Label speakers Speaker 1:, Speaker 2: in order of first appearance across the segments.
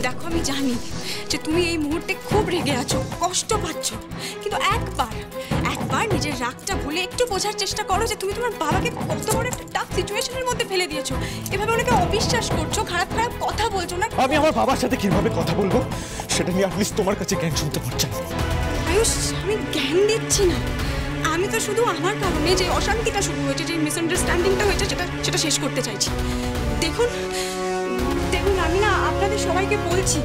Speaker 1: দেখো আমি জানি যে তুমি এই মুহূর্তে খুব রেগে আছো, কষ্ট পাচ্ছ, কিন্তু একবার নিজের রাগটা ভুলে একটু বোঝার চেষ্টা করো যে তুমি তোমার বাবাকে কত বড় একটা টাফ সিচুয়েশনের মধ্যে ফেলে দিয়েছো। এভাবে ওনাকে অবিশ্বাস করছো, খারাপ খারাপ কথা বলছো না।
Speaker 2: আমি আমার বাবার সাথে কিভাবে কথা বলবো সেটা নিয়ে অ্যাটলিস্ট তোমার কাছে জ্ঞান শুনতে পারছি না।
Speaker 1: আয়ুষ, আমি জ্ঞান দিচ্ছি না, আমি তো শুধু আমার কারণে যে অশান্তিটা শুরু হয়েছে, যে মিসআন্ডারস্ট্যান্ডিংটা হয়েছে সেটা শেষ করতে চাইছি। দেখুন আমি না আপনাদের সবাইকে বলছি,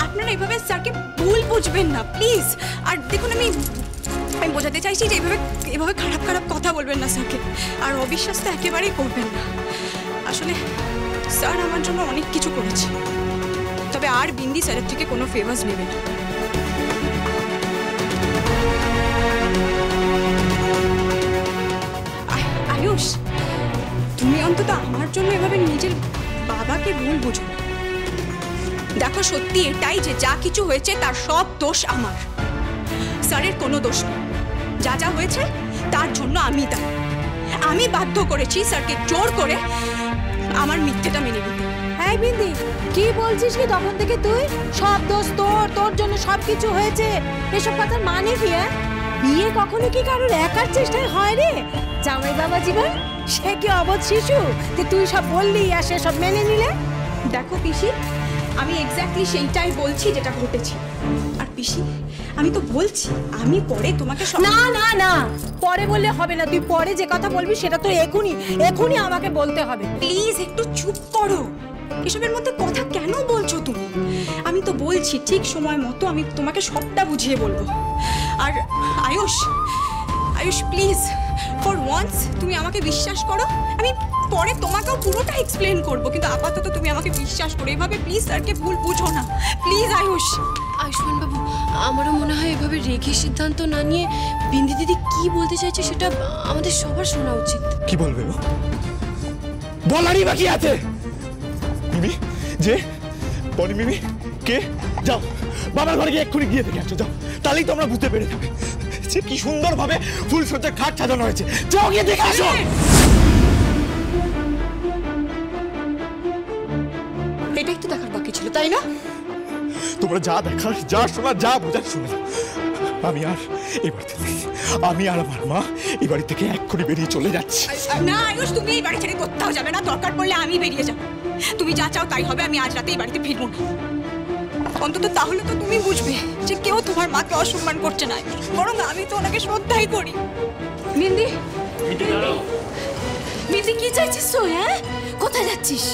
Speaker 1: আপনারা এভাবে স্যারকে ভুল বুঝবেন না প্লিজ। আর দেখুন আমি বোঝাতে চাইছি যে এভাবে খারাপ খারাপ কথা বলবেন না স্যারকে, আর অবিশ্বাস তো একেবারেই করবেন না। আসলে স্যার আমার জন্য অনেক কিছু করেছে, তবে আর বিন্দি স্যারের থেকে কোনো ফেভার্স নেবে না। আয়ুষ, তুমি অন্তত আমার জন্য এভাবে নিজের বাবাকে ভুল বুঝো। দেখো সত্যি এটাই যে যা কিছু হয়েছে তার সব দোষ আমার, স্যারের কোনো দোষ নেই। যা যা হয়েছে তার জন্য আমি দায়ী। আমি বাধ্য করেছি স্যারকে জোর করে আমার মিথ্যেটা মেনে নিতে।
Speaker 3: হ্যাঁ বিন্দি, কি বলছিস কি তখন থেকে তুই? সব দোষ তোর জন্য সব কিছু হয়েছে, এসব কথার মানে কি? বিয়ে কখনো কি কারোর একার চেষ্টায় হয় রে? জামাই বাবা জীবন সে কি অবধ শিশু যে তুই সব বললি আর সে সব মেনে নিলে?
Speaker 1: দেখো পিসি, আমি এক্স্যাক্টলি সেইটাই বলছি যেটা ঘটেছে। আর পিসি আমি তো বলছি আমি পরে তোমাকে
Speaker 3: না না না, পরে বললে হবে না। তুই পরে যে কথা বলবি সেটা তো এখনই আমাকে বলতে হবে।
Speaker 1: প্লিজ একটু চুপ করো, এসবের মধ্যে কথা কেন বলছো তুমি? আমি তো বলছি ঠিক সময় মতো আমি তোমাকে সবটা বুঝিয়ে বলবো। আর আয়ুষ প্লিজ ফর ওয়ান্স তুমি আমাকে বিশ্বাস করো, আমি পরে তোমাকেও পুরোটা এক্সপ্লেন করবো, কিন্তু আপাতত তুমি আমাকে বিশ্বাস করো। এভাবে প্লিজ স্যারকে ভুল বুঝো না প্লিজ।
Speaker 4: আয়ুষ্মান বাবু, আমারও মনে হয় এভাবে রেখে সিদ্ধান্ত না নিয়ে বিন্দি দিদি কি বলতে চাইছে সেটা আমাদের সবার শোনা উচিত।
Speaker 2: কি বলবে ও? বলারই বাকি আছে। মিমি যে বলি, মিমি কে? যাও বাবার ঘরে গিয়ে এক্ষুনি গিয়ে দেখে আসো, যাও, তাহলেই তোমরা বুঝতে পেরে যাবে যে কি সুন্দরভাবে ফুলসজ্জার খাট সাজানো হয়েছে। যাও গিয়ে দেখে আসো।
Speaker 1: এটাই তো দেখার বাকি ছিল, তাই না?
Speaker 2: তোমরা যা দেখার, যা শোনা, যা বোঝার শুনে আমি আর আমার মা এই বাড়ি থেকে এক্ষুনি বেরিয়ে চলে যাচ্ছি।
Speaker 1: না আয়ুষ, তুমি এই বাড়ি ছেড়ে কোথাও যাবে না, দরকার পড়লে আমি বেরিয়ে যাবো। তুমি যা চাও তাই হবে, আমি আজ রাতে এই বাড়িতে ফিরবো না। অন্তত তাহলে তো তুমি বুঝবে যে কেউ তোমার মাকে অসম্মান করছে না, বরং আমি তো ওনাকে শ্রদ্ধাই করি।
Speaker 3: বিন্দি কি চাইছিস তুই? হ্যাঁ, কোথায় যাচ্ছিস?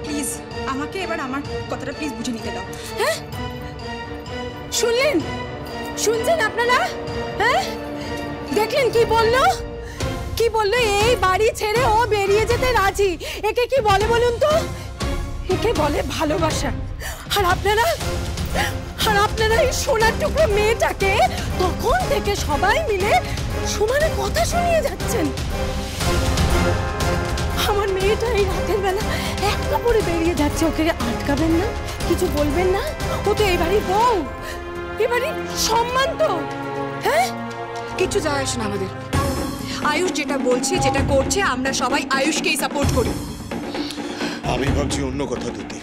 Speaker 1: প্লিজ আমাকে এবার আমার কথাটা প্লিজ বুঝে নিতে দাও।
Speaker 3: হ্যাঁ, শুনছেন আপনারা? হ্যাঁ, দেখলেন কি বললো? এই বাড়ি ছেড়ে ও বেরিয়ে যেতে রাজি। একে কি বলে বলুন তো? একে বলে ভালোবাসা। আর আপনারা এই সোনার টুকরো মেয়েটাকে তখন থেকে সবাই মিলে সমানে কথা শুনিয়ে যাচ্ছেন। আমার মেয়েটা এই রাতের বেলা এক কাপড়ে বেরিয়ে যাচ্ছে, ওকে আটকাবেন না, কিছু বলবেন না? ও তো এই বাড়ির বউ, এই বাড়ির সম্মান তো। হ্যাঁ,
Speaker 1: কিছু যায় আসে না আমাদের। আয়ুষ যেটা বলছে, যেটা করছে, আমরা সবাই আয়ুষকেই সাপোর্ট করি।
Speaker 5: আমি ভাবছি অন্য কথা দিদি।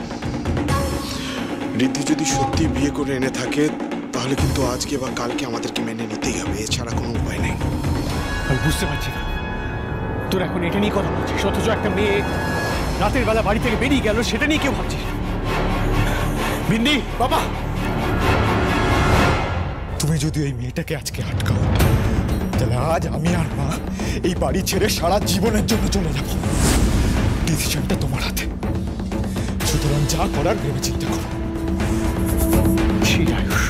Speaker 5: রিদ্ধি যদি সত্যি বিয়ে করে এনে থাকে তাহলে কিন্তু আজকে বা কালকে আমাদেরকে মেনে নিতেই হবে, এছাড়া কোনো উপায় নেই।
Speaker 2: আমি বুঝতে পারছি না তোর এখন এটা নিয়ে কথা বলছিস, অথচ একটা মেয়ে রাতের বেলা বাড়ি থেকে বেরিয়ে গেল সেটা নিয়ে কেউ ভাবছিস। বিন্দি বাবা, তুমি যদি ওই মেয়েটাকে আজকে আটকাও তাহলে আজ আমি আর মা এই বাড়ি ছেড়ে সারা জীবনের জন্য চলে যাব। ডিসিশনটা তোমার হাতে, সুতরাং যা করার ভেবে চিন্তা করো। ছি আয়ুষ,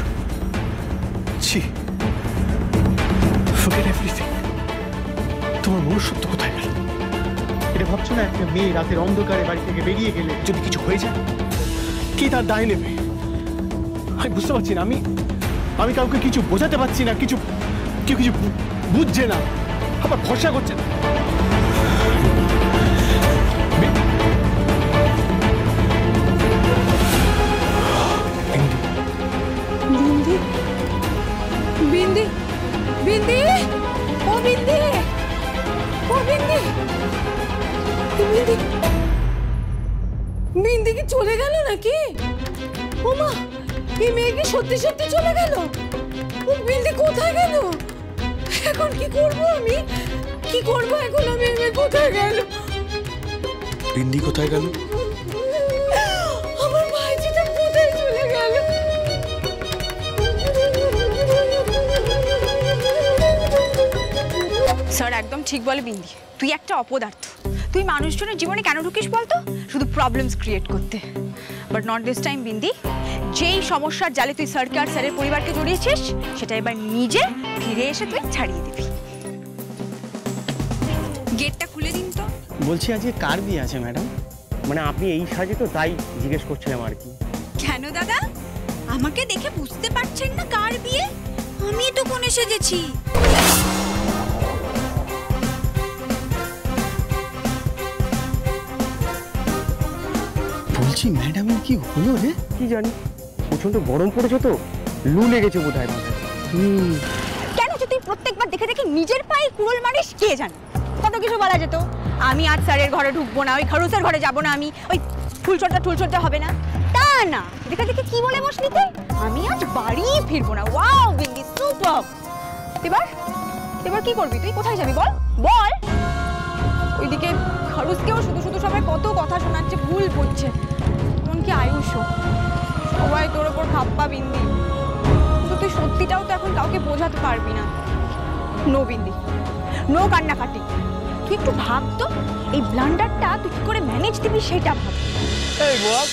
Speaker 2: ছি, forget everything। তোমার মনুষ্যত্ব কোথায় গেল? এটা ভাবছো না একটা মেয়ে রাতের অন্ধকারে বাড়ি থেকে বেরিয়ে গেলে যদি কিছু হয়ে যায় কি তার দায় নেবে? আমি বুঝতে পারছি না, আমি কাউকে কিছু বোঝাতে পারছি না, কেউ কিছু বুঝছে না, আবার ভরসা করছে না।
Speaker 3: বিন্দি কি চলে গেল নাকি? ওমা, এই মেয়ে কি সত্যি সত্যি চলে গেল? ও বিন্দি কোথায় গেল? এখন কি করব আমি? কি করব এখন আমি? এই মেয়ে কোথায় গেল?
Speaker 2: বিন্দি কোথায় গেল?
Speaker 3: আমার ভাইজিটা কোথায় চলে গেল?
Speaker 1: স্যার একদম ঠিক বলে বিন্দি, তুই একটা অপদার্থ। তুই মানুষজনের জীবনে কেন ঢুকিস বলতো? শুধু প্রবলেমস ক্রিয়েট করতে। But not this time bindi. যেই সমস্যার জালে তুই স্যারকে আর স্যারের পরিবারকে জড়িয়েছিস, সেটা এবার নিজে ফিরে এসে তুই ছাড়িয়ে দিবি। গেটটা খুলে দিন তো।
Speaker 2: বলছি আজকে কার বিয়ে আছে ম্যাডাম? মানে আপনি এই সাজে তো, তাই জিজ্ঞেস করছিলাম আর কি।
Speaker 1: কেন দাদা, আমাকে দেখে বুঝতে পারছেন না কার বিয়ে? আমি তো কোণে সেজেছি।
Speaker 2: বলছি ম্যাডামের কি হলো রে? কি জানি, প্রচন্ড গরম পড়েছে তো, লু লেগেছে বোধহয় মাথায়।
Speaker 1: কেন যে তুই প্রত্যেকবার দেখে দেখে নিজের পায়ে কুড়োল মারিস কে জানে? কত কিছু বলা যেত। আমি আজ স্যারের ঘরে ঢুকবো না, ওই খরুসের ঘরে যাবো না, আমি ওই ফুলচোরটা হবে না, তা না। দেখে দেখে কি বলে বসলি তুই? আমি আজ বাড়ি ফিরবো না। Wow bindi, super. এবার কি করবি তুই? কোথায় যাবি বল বল। ওইদিকে খরুসকেও শুধু শুধু সবাই কত কথা শোনাচ্ছে, ভুল বুঝছে। এমনকি আয়ুষও, সবাই তোর ওপর খাপ্পা বিন্দি। কিন্তু তুই সত্যিটাও তো এখন কাউকে বোঝাতে পারবি না। নো বিন্দি, নো কান্নাকাটি। তুই একটু ভাব তো, এই ব্লান্ডারটা তুই কি করে ম্যানেজ দিবি সেটা ভাব।
Speaker 6: এই বল,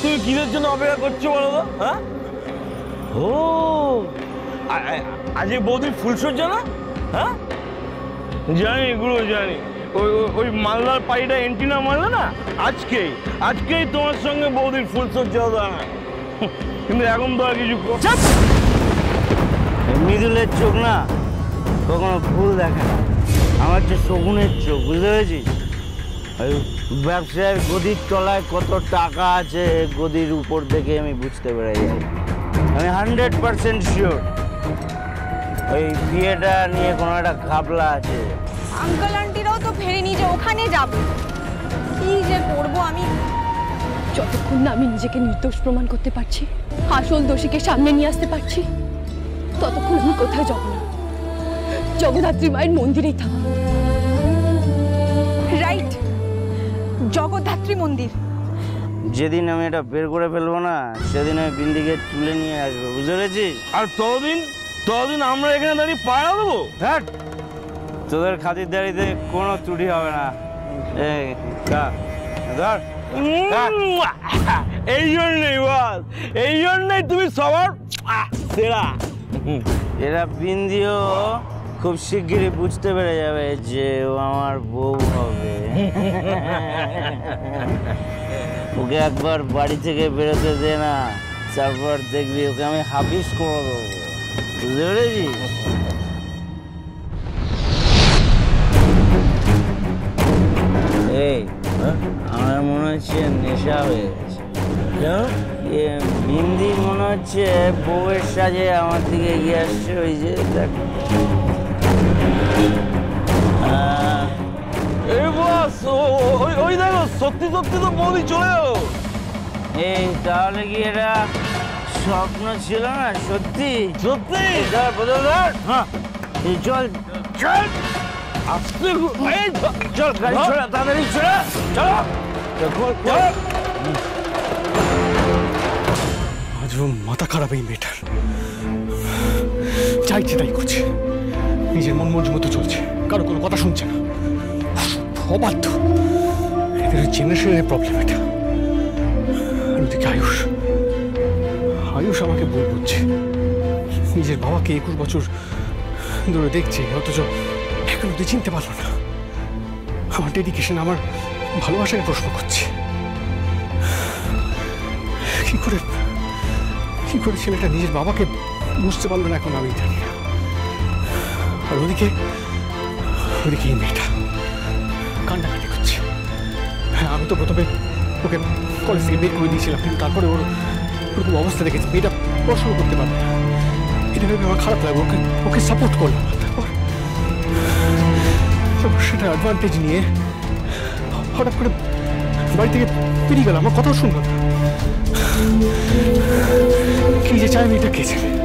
Speaker 6: তুই কিসের জন্য অপেক্ষা করছো বলো তো? হ্যাঁ, ও আজকে বৌদির ফুলসজ্জা না? হ্যাঁ জানি, এগুলো জানি। ওই মালদার পাড়িটা এন্ট্রিনা মারলে না, আজকেই তোমার সঙ্গে বৌদির ফুলসজ্জা হতো। কিন্তু এখন তো আর কিছু মৃদুলের চোখ না কখনো ভুল দেখে না। আমার যে শগুনের চোখ, বুঝতে পেরেছিস? ওই ব্যবসায়ের গদির তলায় কত টাকা আছে, গদির উপর থেকে আমি বুঝতে পেরে যাই। আমি 100% শিওর ওই বিয়েটা নিয়ে কোনো একটা ঘাপলা আছে।
Speaker 1: আঙ্কেল আন্টিরাও তো ফেরেনি যে ওখানে যাব। কি যে করবো আমি?
Speaker 4: যতক্ষণ না আমি নিজেকে নির্দোষ প্রমাণ করতে পারছি, আসল দোষীকে সামনে নিয়ে আসতে পারছি, ততক্ষণ আমি কোথায় যাব না। জগদ্ধাত্রী মায়ের মন্দিরেই থাকবো।
Speaker 1: রাইট, জগদ্ধাত্রী মন্দির।
Speaker 6: যেদিন আমি এটা বের করে ফেলবো না, সেদিন আমি বিন্দিকে তুলে নিয়ে আসবো, বুঝতে পেরেছিস? আর ততদিন আমরা এখানে দাঁড়িয়ে পাড়া দেবো। হ্যাঁ, তোদের খাতিরদারিতে কোনো ত্রুটি হবে না। ধর, এই জন্যই বল, এই জন্যই তুমি সবার সেরা। এরা বিন্দিও খুব শিগগিরই বুঝতে পেরে যাবে যে ও আমার বউ হবে। ওকে একবার বাড়ি থেকে বেরোতে দে না, তারপর দেখবি ওকে আমি হাফিস করে দেবো, বুঝতে পেরেছিস? এই আমার মনে হচ্ছে নেশা হয়ে গেছে। বিন্দি মনে হচ্ছে বউয়ের সাজে আমার দিকে এগিয়ে আসছে। ওই যে দেখ, ওই দেখো, সত্যি সত্যি তো বৌদি চলে গেল। এই তাহলে কি এটা স্বপ্ন ছিল না? সত্যি সত্যি। হ্যাঁ, চল চল, আসতে চল, গাড়ি ছোড়া, তাড়াতাড়ি ছোড়া, চলো।
Speaker 2: আজ মাথা খারাপ এই মেয়েটার, চাইছে তাই করছে, নিজের মন মর্জি মতো চলছে, কারো কোনো কথা শুনছে না, অবাধ্য। এদের জেনারেশনের প্রবলেম এটা। আর ওদিকে আয়ুষ আমাকে ভুল বুঝছে। নিজের বাবাকে 21 বছর ধরে দেখছে, অথচ এখন অব্দি চিনতে পারলো না। আমার ডেডিকেশন, আমার ভালোবাসাকে প্রশ্ন করছে। কি করে ছেলেটা নিজের বাবাকে বুঝতে পারলো না, এখন আমি জানি না। আর ওদিকে এই মেয়েটা কান্নাকাটি করছে। হ্যাঁ, আমি তো প্রথমে ওকে কলেজ থেকে বের করে দিয়েছিলাম, কিন্তু তারপরে ওরকম অবস্থা দেখেছি, মেয়েটা পড়াশোনা করতে পারবে না। এটা ভেবে আমার খারাপ লাগে, ওকে সাপোর্ট করলাম। তারপর সেটা অ্যাডভান্টেজ নিয়ে হঠাৎ করে বাড়ি থেকে বেরিয়ে গেল, আমার কথাও শুনল না। কি যে চাই আমি এটা কে জানে।